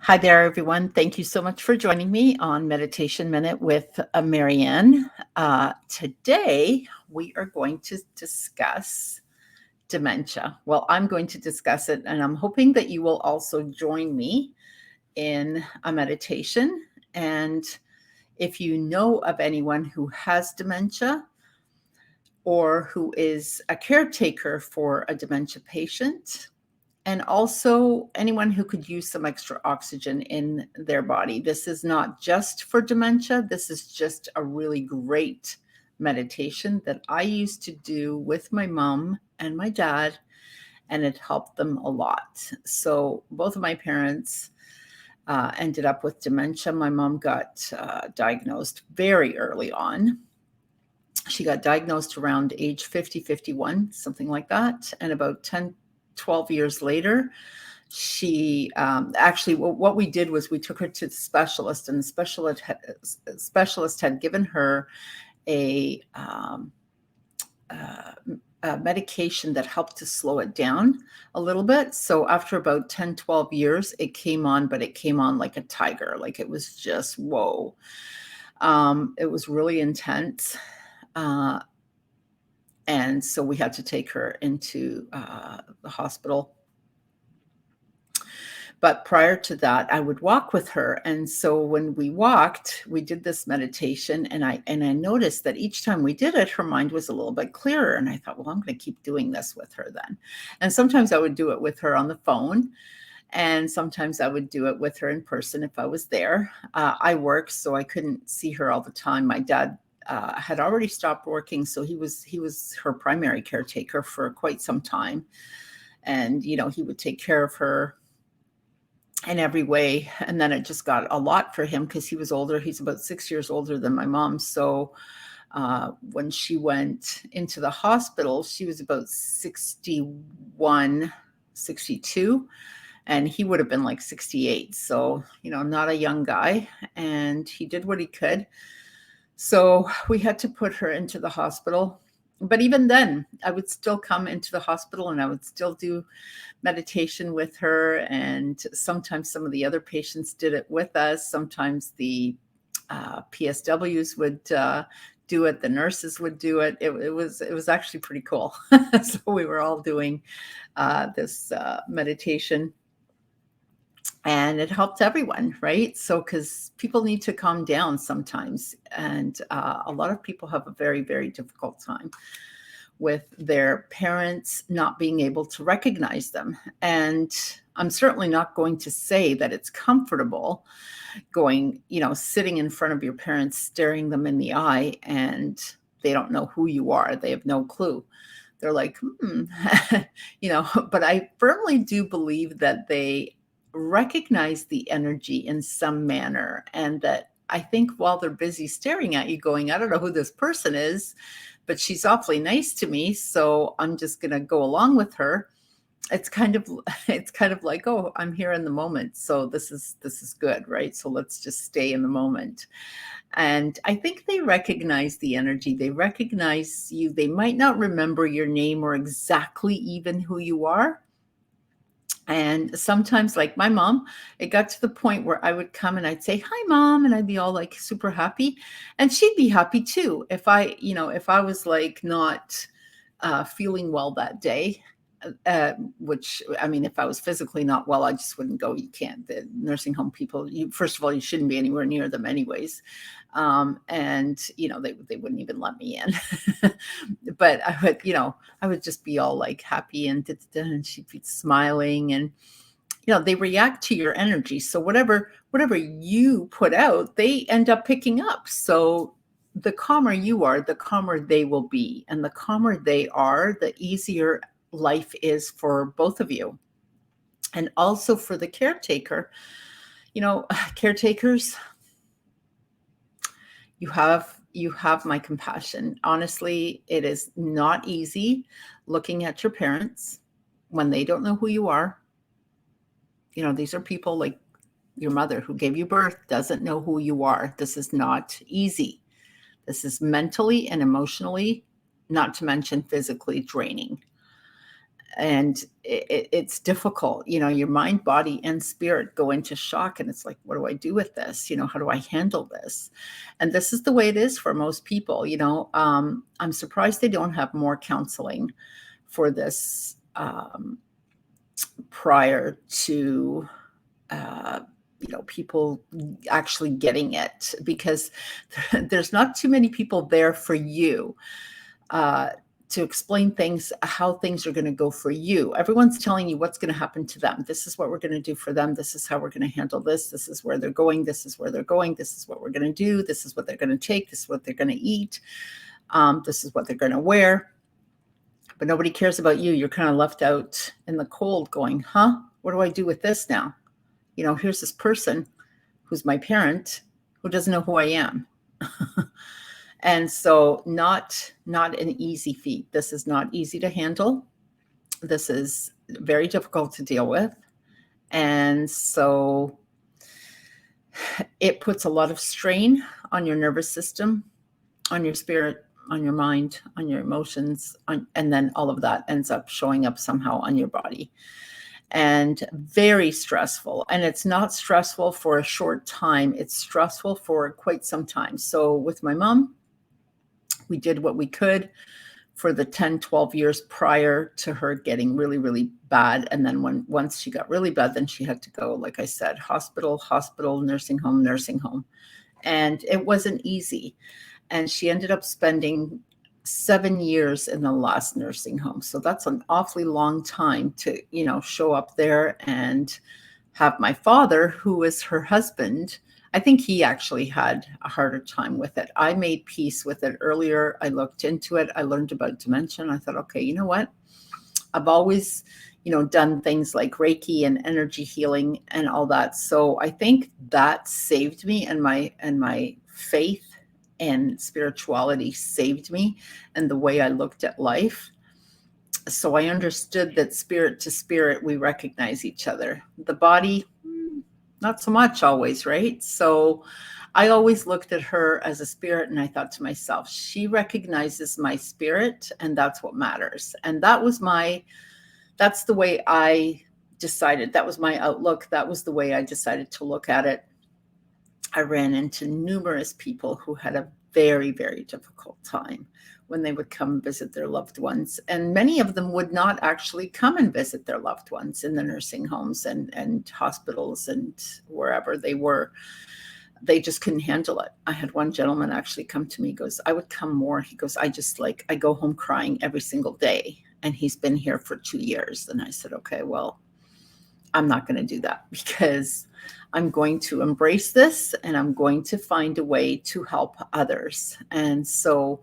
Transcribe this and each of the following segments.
Hi there, everyone. Thank you so much for joining me on Meditation Minute with Marianne. Today, we are going to discuss dementia. Well, I'm going to discuss it, and I'm hoping that you will also join me in a meditation. And if you know of anyone who has dementia or who is a caretaker for a dementia patient, and also anyone who could use some extra oxygen in their body. This is not just for dementia. This is just a really great meditation that I used to do with my mom and my dad, and it helped them a lot. So both of my parents ended up with dementia. My mom got diagnosed very early on. She got diagnosed around age 50, 51, something like that. And about 10, 12 years later, she actually, what we did was we took her to the specialist, and the specialist had given her a, a medication that helped to slow it down a little bit. So after about 10, 12 years, it came on, but it came on like a tiger. Like it was just, whoa. It was really intense. And so we had to take her into the hospital. But prior to that, I would walk with her. And so when we walked, we did this meditation, and I noticed that each time we did it, her mind was a little bit clearer. And I thought, well, I'm going to keep doing this with her then. And sometimes I would do it with her on the phone. And sometimes I would do it with her in person if I was there. I worked, so I couldn't see her all the time. My dad had already stopped working, so he was her primary caretaker for quite some time. And, he would take care of her in every way. And then it just got a lot for him because he was older. He's about 6 years older than my mom. So when she went into the hospital, she was about 61, 62, and he would have been like 68. So, not a young guy. And he did what he could. So we had to put her into the hospital. But even then, I would still come into the hospital and I would still do meditation with her. And sometimes some of the other patients did it with us. Sometimes the PSWs would do it. The nurses would do it. It was actually pretty cool. So we were all doing this meditation. And it helped everyone, right? So, because people need to calm down sometimes. And a lot of people have a very, very difficult time with their parents not being able to recognize them. And I'm certainly not going to say that it's comfortable going, sitting in front of your parents, staring them in the eye, and they don't know who you are. They have no clue. They're like, but I firmly do believe that they recognize the energy in some manner, and that I think while they're busy staring at you going, I don't know who this person is, but she's awfully nice to me, so I'm just going to go along with her. It's kind of like, oh, I'm here in the moment, so this is good, right? So let's just stay in the moment. And I think they recognize the energy. They recognize you. They might not remember your name or exactly even who you are. And sometimes, like my mom, it got to the point where I would come and I'd say, "Hi, Mom," and I'd be all like super happy. And she'd be happy too. If I was like not feeling well that day, which, I mean, if I was physically not well, I just wouldn't go. You can't. The nursing home people, first of all, you shouldn't be anywhere near them anyways. And, they wouldn't even let me in. But I would just be all like happy and and she'd be smiling, and, they react to your energy. So whatever you put out, they end up picking up. So the calmer you are, the calmer they will be. And the calmer they are, the easier life is for both of you. And also for the caretaker. Caretakers, you have my compassion. Honestly, it is not easy looking at your parents when they don't know who you are. These are people like your mother who gave you birth, doesn't know who you are. This is not easy. This is mentally and emotionally, not to mention physically draining. And it's difficult. Your mind, body, and spirit go into shock, and it's like, what do I do with this? How do I handle this? And this is the way it is for most people. I'm surprised they don't have more counseling for this, prior to people actually getting it, because there's not too many people there for you, to explain things, how things are going to go for you. Everyone's telling you what's going to happen to them. This is what we're going to do for them. This is how we're going to handle this. This is where they're going. This is where they're going. This is what we're going to do. This is what they're going to take. This is what they're going to eat. This is what they're going to wear. But nobody cares about you. You're kind of left out in the cold going, huh? What do I do with this now? Here's this person who's my parent who doesn't know who I am. And so not an easy feat. This is not easy to handle. This is very difficult to deal with. And so it puts a lot of strain on your nervous system, on your spirit, on your mind, on your emotions, and then all of that ends up showing up somehow on your body. And very stressful. And it's not stressful for a short time. It's stressful for quite some time. So with my mom, we did what we could for the 10, 12 years prior to her getting really, really bad. And then once she got really bad, then she had to go, like I said, hospital, nursing home. And it wasn't easy. And she ended up spending 7 years in the last nursing home. So that's an awfully long time to, show up there and have my father, who is her husband. I think he actually had a harder time with it. I made peace with it earlier. I looked into it. I learned about dementia. And I thought, okay, you know what? I've always, done things like Reiki and energy healing and all that. So I think that saved me, and my faith and spirituality saved me, and the way I looked at life. So I understood that spirit to spirit, we recognize each other. The body, not so much always, right? So I always looked at her as a spirit, and I thought to myself, she recognizes my spirit, and that's what matters. And that's the way I decided. That was my outlook. That was the way I decided to look at it. I ran into numerous people who had a very, very difficult time when they would come visit their loved ones. And many of them would not actually come and visit their loved ones in the nursing homes and hospitals and wherever they were. They just couldn't handle it. I had one gentleman actually come to me, he goes, I would come more. He goes, I go home crying every single day. And he's been here for 2 years. And I said, okay, well, I'm not going to do that, because I'm going to embrace this, and I'm going to find a way to help others. And so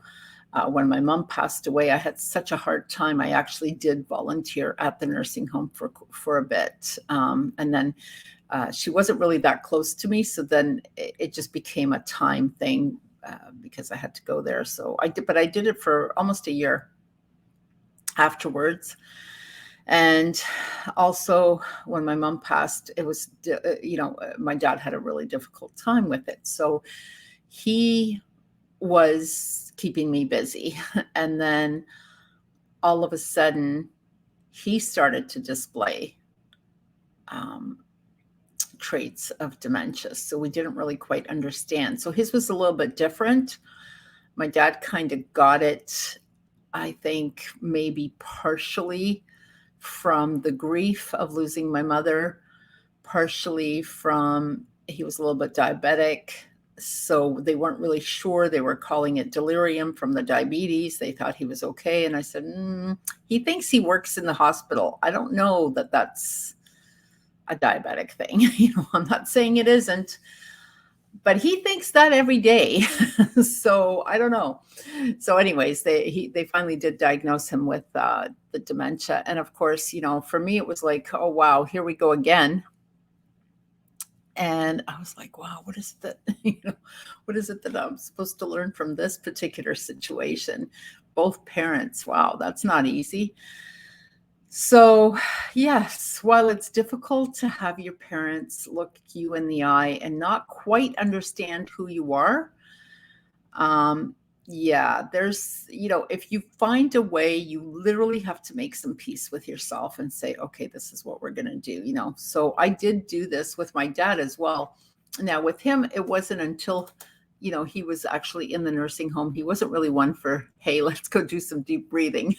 when my mom passed away, I had such a hard time. I actually did volunteer at the nursing home for a bit. And then she wasn't really that close to me. So then it just became a time thing, because I had to go there. So I did it for almost a year afterwards. And also when my mom passed, it was, my dad had a really difficult time with it. So he was keeping me busy. And then all of a sudden he started to display traits of dementia. So we didn't really quite understand. So his was a little bit different. My dad kind of got it, I think, maybe partially from the grief of losing my mother, partially from, he was a little bit diabetic. So they weren't really sure. They were calling it delirium from the diabetes. They thought he was okay. And I said, he thinks he works in the hospital. I don't know that that's a diabetic thing. I'm not saying it isn't, but he thinks that every day. So I don't know. So anyways, they finally did diagnose him with the dementia. And of course, for me, it was like, oh, wow, here we go again. And I was like, wow, what is that? What is it that I'm supposed to learn from this particular situation? Both parents. Wow, that's not easy. So yes, while it's difficult to have your parents look you in the eye and not quite understand who you are, Yeah, there's, if you find a way, you literally have to make some peace with yourself and say, okay, this is what we're going to do. So I did do this with my dad as well. Now, with him, it wasn't until, he was actually in the nursing home. He wasn't really one for, hey, let's go do some deep breathing.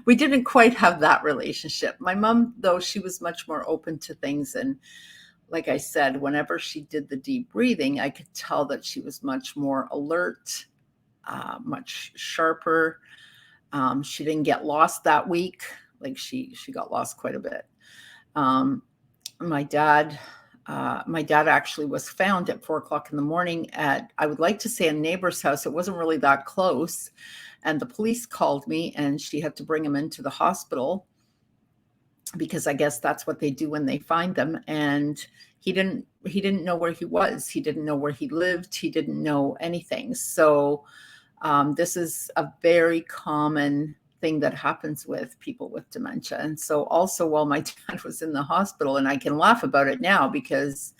We didn't quite have that relationship. My mom, though, she was much more open to things. And like I said, whenever she did the deep breathing, I could tell that she was much more alert, much sharper. She didn't get lost that week. Like she got lost quite a bit. Um, my dad, my dad actually was found at 4 o'clock in the morning at, I would like to say, a neighbor's house. It wasn't really that close. And the police called me and she had to bring him into the hospital, because I guess that's what they do when they find them. And he didn't know where he was. He didn't know where he lived. He didn't know anything. So this is a very common thing that happens with people with dementia. And so also, while my dad was in the hospital, and I can laugh about it now because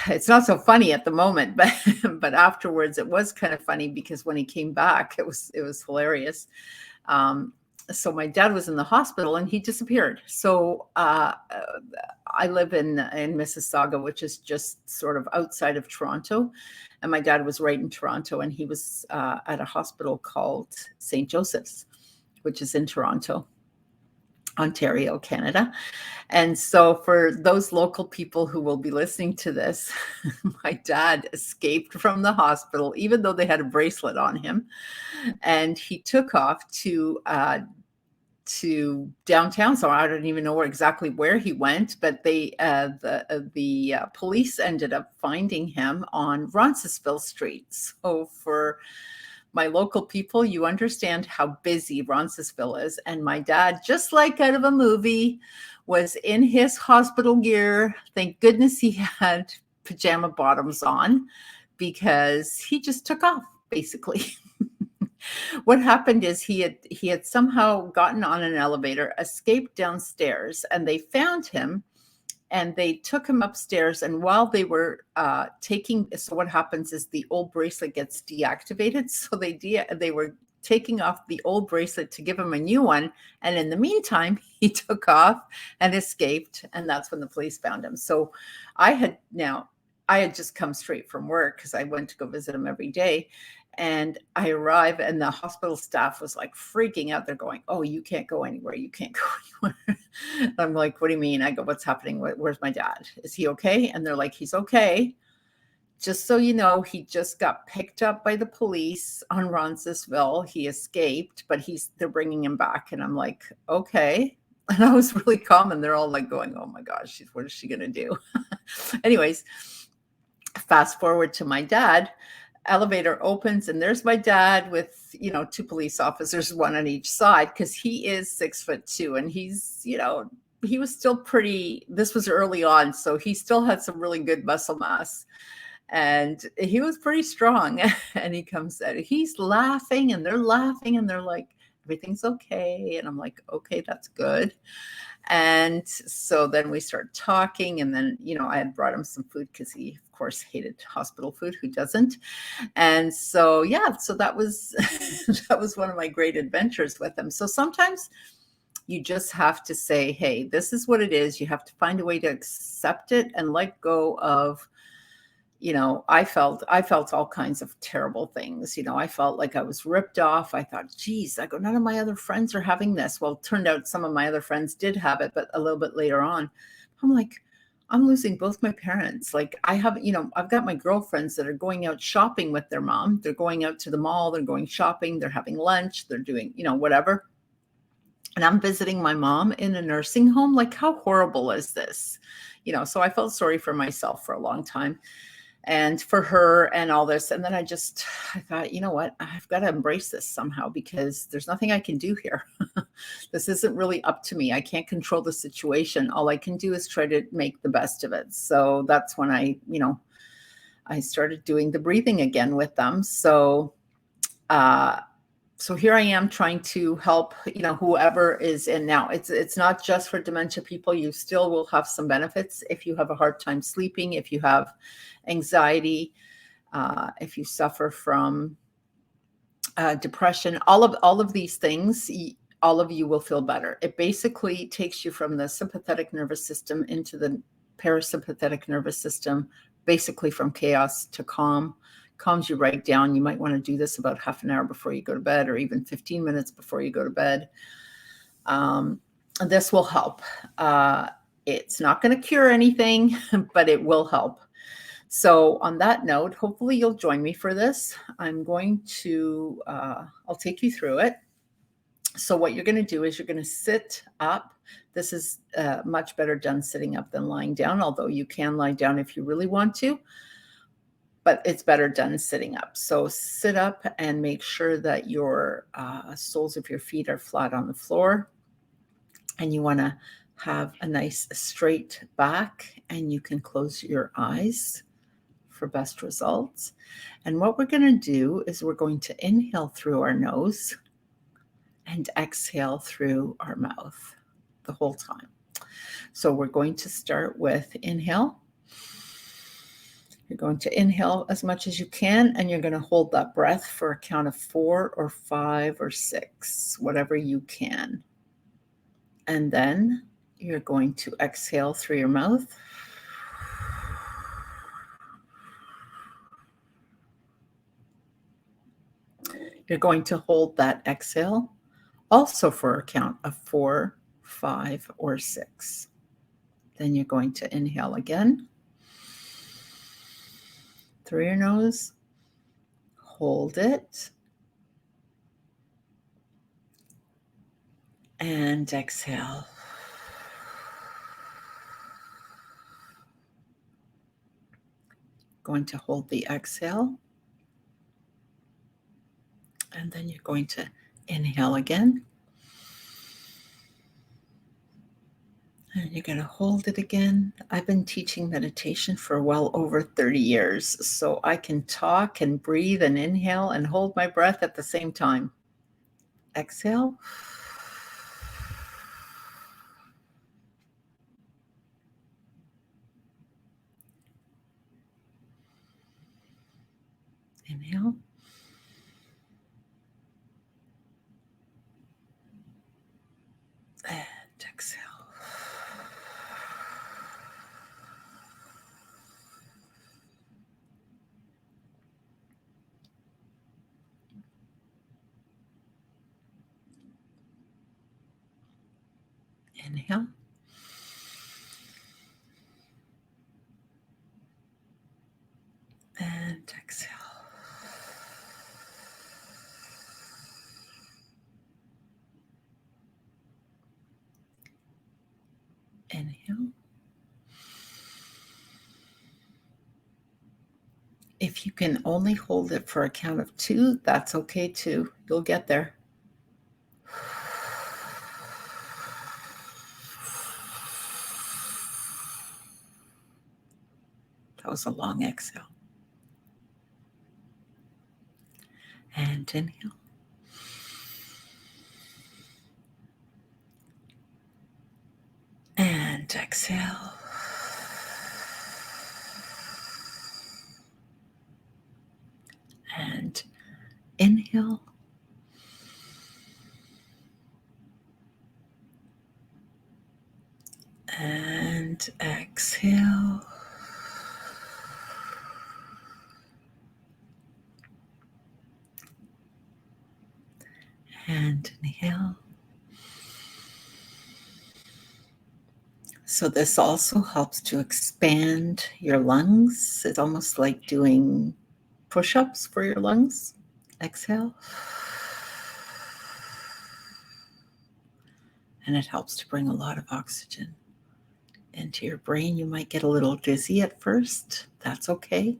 it's not so funny at the moment, but afterwards it was kind of funny, because when he came back, it was hilarious. So my dad was in the hospital and he disappeared. So I live in Mississauga, which is just sort of outside of Toronto, and my dad was right in Toronto, and he was at a hospital called St. Joseph's, which is in Toronto, Ontario, Canada. And so for those local people who will be listening to this, my dad escaped from the hospital, even though they had a bracelet on him, and he took off to downtown. So I don't even know exactly where he went, but the police ended up finding him on Roncesvalles Street. So for my local people, you understand how busy Roncesvalles is. And my dad, just like out of a movie, was in his hospital gear. Thank goodness he had pajama bottoms on, because he just took off, basically. What happened is he had somehow gotten on an elevator, escaped downstairs, and they found him and they took him upstairs. And while they were so what happens is the old bracelet gets deactivated. So they were taking off the old bracelet to give him a new one. And in the meantime, he took off and escaped. And that's when the police found him. So I had just come straight from work, because I went to go visit him every day. And I arrive and the hospital staff was like freaking out. They're going, "Oh, you can't go anywhere. You can't go anywhere." I'm like, "What do you mean?" I go, "What's happening? Where's my dad? Is he okay?" And they're like, "He's okay. Just so you know, he just got picked up by the police on Roncesvalles. He escaped, but they're bringing him back." And I'm like, "Okay." And I was really calm, and they're all like going, "Oh my gosh, what is she going to do?" Anyways, fast forward to my dad. Elevator opens and there's my dad with, two police officers, one on each side, because he is 6'2", and he was still this was early on, so he still had some really good muscle mass, and he was pretty strong. And he comes out, he's laughing and they're laughing and they're like, "Everything's okay." And I'm like, "Okay, that's good." And so then we start talking, and then, I had brought him some food, because he, of course, hated hospital food. Who doesn't? And so, yeah, so that was that was one of my great adventures with him. So sometimes you just have to say, hey, this is what it is. You have to find a way to accept it and let go of, I felt all kinds of terrible things. I felt like I was ripped off. I thought, geez, I go, none of my other friends are having this. Well, it turned out some of my other friends did have it, but a little bit later on. I'm like, I'm losing both my parents. Like, I have, I've got my girlfriends that are going out shopping with their mom. They're going out to the mall. They're going shopping. They're having lunch. They're doing, whatever. And I'm visiting my mom in a nursing home. Like, how horrible is this? So I felt sorry for myself for a long time, and for her and all this. And then I thought, you know what, I've got to embrace this somehow, because there's nothing I can do here. This isn't really up to me. I can't control the situation. All I can do is try to make the best of it. So that's when I started doing the breathing again with them. So here I am trying to help, whoever is in now. It's not just for dementia people. You still will have some benefits if you have a hard time sleeping, if you have anxiety. If you suffer from depression, all of these things, all of you will feel better. It basically takes you from the sympathetic nervous system into the parasympathetic nervous system, basically from chaos to calm, calms you right down. You might want to do this about half an hour before you go to bed, or even 15 minutes before you go to bed. This will help. It's not going to cure anything, but it will help. So on that note, hopefully you'll join me for this. I'm going to, I'll take you through it. So what you're going to do is you're going to sit up. This is much better done sitting up than lying down, although you can lie down if you really want to, but it's better done sitting up. So sit up and make sure that your soles of your feet are flat on the floor. And you want to have a nice straight back, and you can close your eyes for best results. And what we're going to do is we're going to inhale through our nose and exhale through our mouth the whole time. So we're going to start with inhale. You're going to inhale as much as you can, and you're going to hold that breath for a count of 4 or 5 or 6, whatever you can. And then you're going to exhale through your mouth. You're going to hold that exhale also for a count of 4, 5, or 6. Then you're going to inhale again through your nose, hold it, and exhale. Going to hold the exhale, and then you're going to inhale again. And you're going to hold it again. I've been teaching meditation for well over 30 years, so I can talk and breathe and inhale and hold my breath at the same time. Exhale. Inhale. And exhale. Inhale. And exhale. Inhale. If you can only hold it for a count of 2, that's okay too. You'll get there. That was a long exhale. And inhale. And exhale. And inhale. And exhale. And inhale. So this also helps to expand your lungs. It's almost like doing push-ups for your lungs. Exhale. And it helps to bring a lot of oxygen into your brain. You might get a little dizzy at first. That's okay.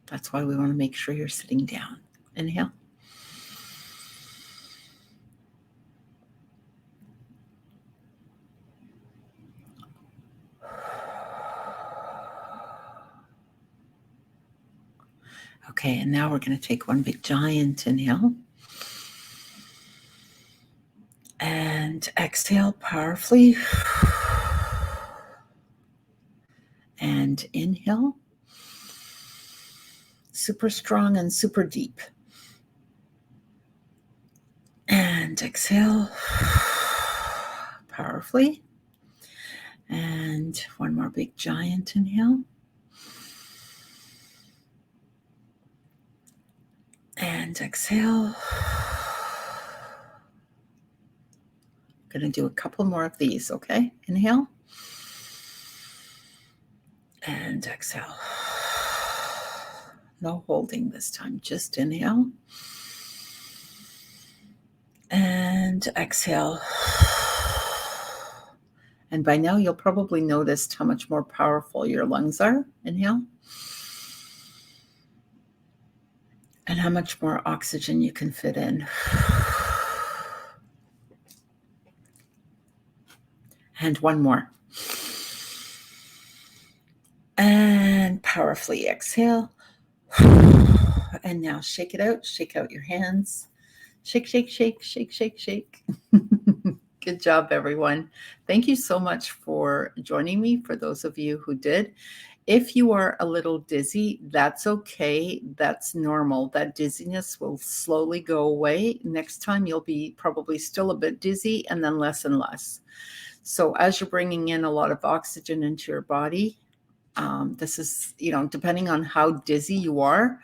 That's why we want to make sure you're sitting down. Inhale. Okay, and now we're going to take one big giant inhale. And exhale powerfully. And inhale. super strong and super deep. And exhale powerfully. And one more big giant inhale. And exhale. I'm going to do a couple more of these, okay? Inhale. And exhale. No holding this time, just inhale. And exhale. And by now, you'll probably notice how much more powerful your lungs are. Inhale. And how much more oxygen you can fit in. And one more. And powerfully exhale. And now shake it out. Shake out your hands. Shake, shake, shake, shake, shake, shake. Good job, everyone. Thank you so much for joining me, for those of you who did. If you are a little dizzy, that's okay. That's normal. That dizziness will slowly go away. Next time, you'll be probably still a bit dizzy and then less and less. So as you're bringing in a lot of oxygen into your body, this is, depending on how dizzy you are,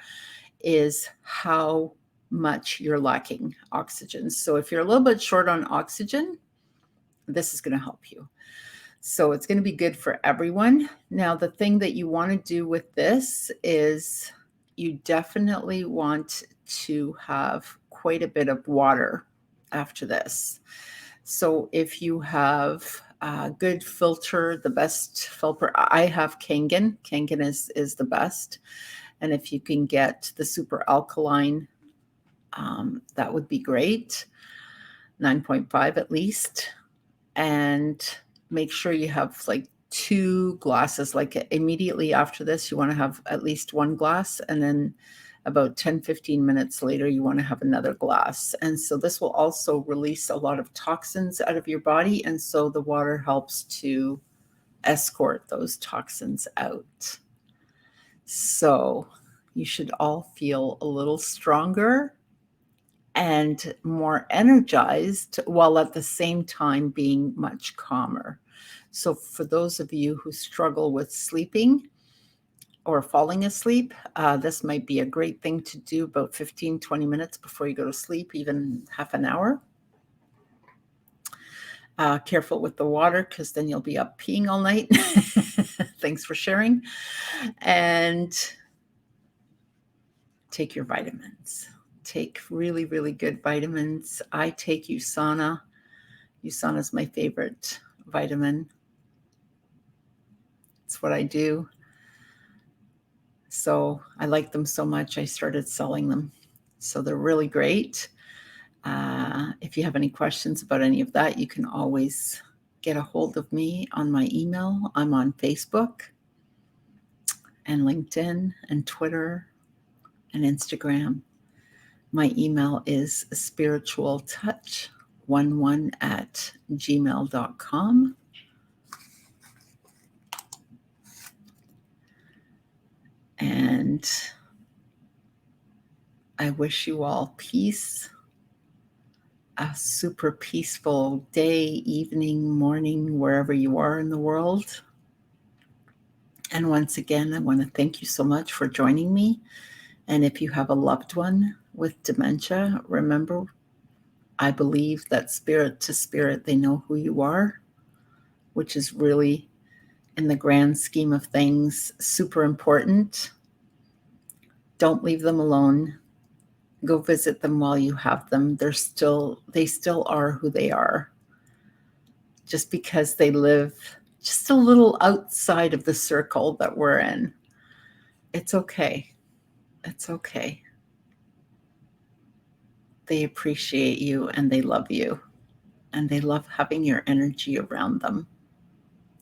is how much you're lacking oxygen. So if you're a little bit short on oxygen, this is going to help you. So it's going to be good for everyone. Now, the thing that you want to do with this is you definitely want to have quite a bit of water after this. So if you have a good filter, the best filter, I have Kangen. Kangen is the best. And if you can get the super alkaline, that would be great. 9.5 at least. And make sure you have like 2 glasses. Like immediately after this, you want to have at least 1 glass. And then about 10-15 minutes later, you want to have another glass. And so this will also release a lot of toxins out of your body. And so the water helps to escort those toxins out. So you should all feel a little stronger and more energized, while at the same time being much calmer. So for those of you who struggle with sleeping or falling asleep, this might be a great thing to do about 15-20 minutes before you go to sleep, even half an hour. Careful with the water, because then you'll be up peeing all night. Thanks for sharing. And take your vitamins. Take really, really good vitamins. I take USANA. USANA is my favorite vitamin. It's what I do. So I like them so much, I started selling them. So they're really great. If you have any questions about any of that, you can always get a hold of me on my email. I'm on Facebook and LinkedIn and Twitter and Instagram. My email is spiritualtouch11@gmail.com. And I wish you all peace, a super peaceful day, evening, morning, wherever you are in the world. And once again, I want to thank you so much for joining me. And if you have a loved one with dementia, remember, I believe that spirit to spirit, they know who you are, which is really, in the grand scheme of things, super important. Don't leave them alone. Go visit them while you have them. They still are who they are. Just because they live just a little outside of the circle that we're in. It's okay. It's okay. They appreciate you and they love you. And they love having your energy around them.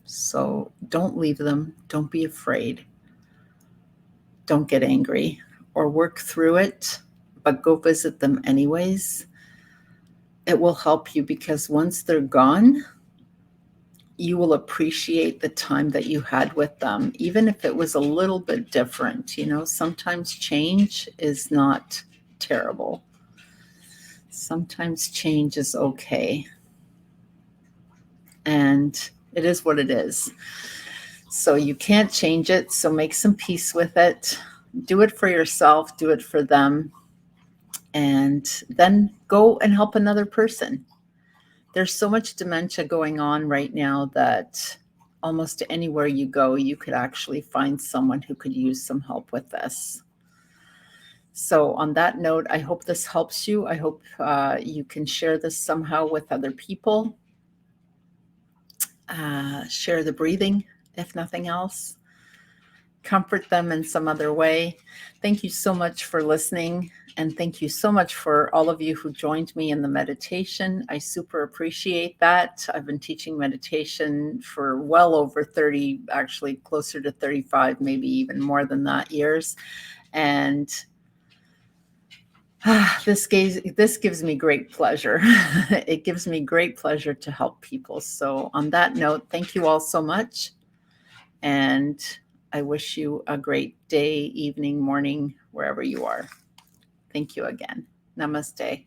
So don't leave them. Don't be afraid. Don't get angry or work through it, but go visit them anyways. It will help you, because once they're gone, you will appreciate the time that you had with them, even if it was a little bit different. Sometimes change is not terrible. Sometimes change is okay. And it is what it is. So you can't change it. So make some peace with it. Do it for yourself, do it for them, and then go and help another person. There's so much dementia going on right now that almost anywhere you go, you could actually find someone who could use some help with this. So on that note, I hope this helps you. I hope you can share this somehow with other people. Share the breathing, if nothing else. Comfort them in some other way. Thank you so much for listening. And thank you so much for all of you who joined me in the meditation. I super appreciate that. I've been teaching meditation for well over 30, actually closer to 35, maybe even more than that years. And this gives me great pleasure. It gives me great pleasure to help people. So on that note, thank you all so much. And I wish you a great day, evening, morning, wherever you are. Thank you again. Namaste.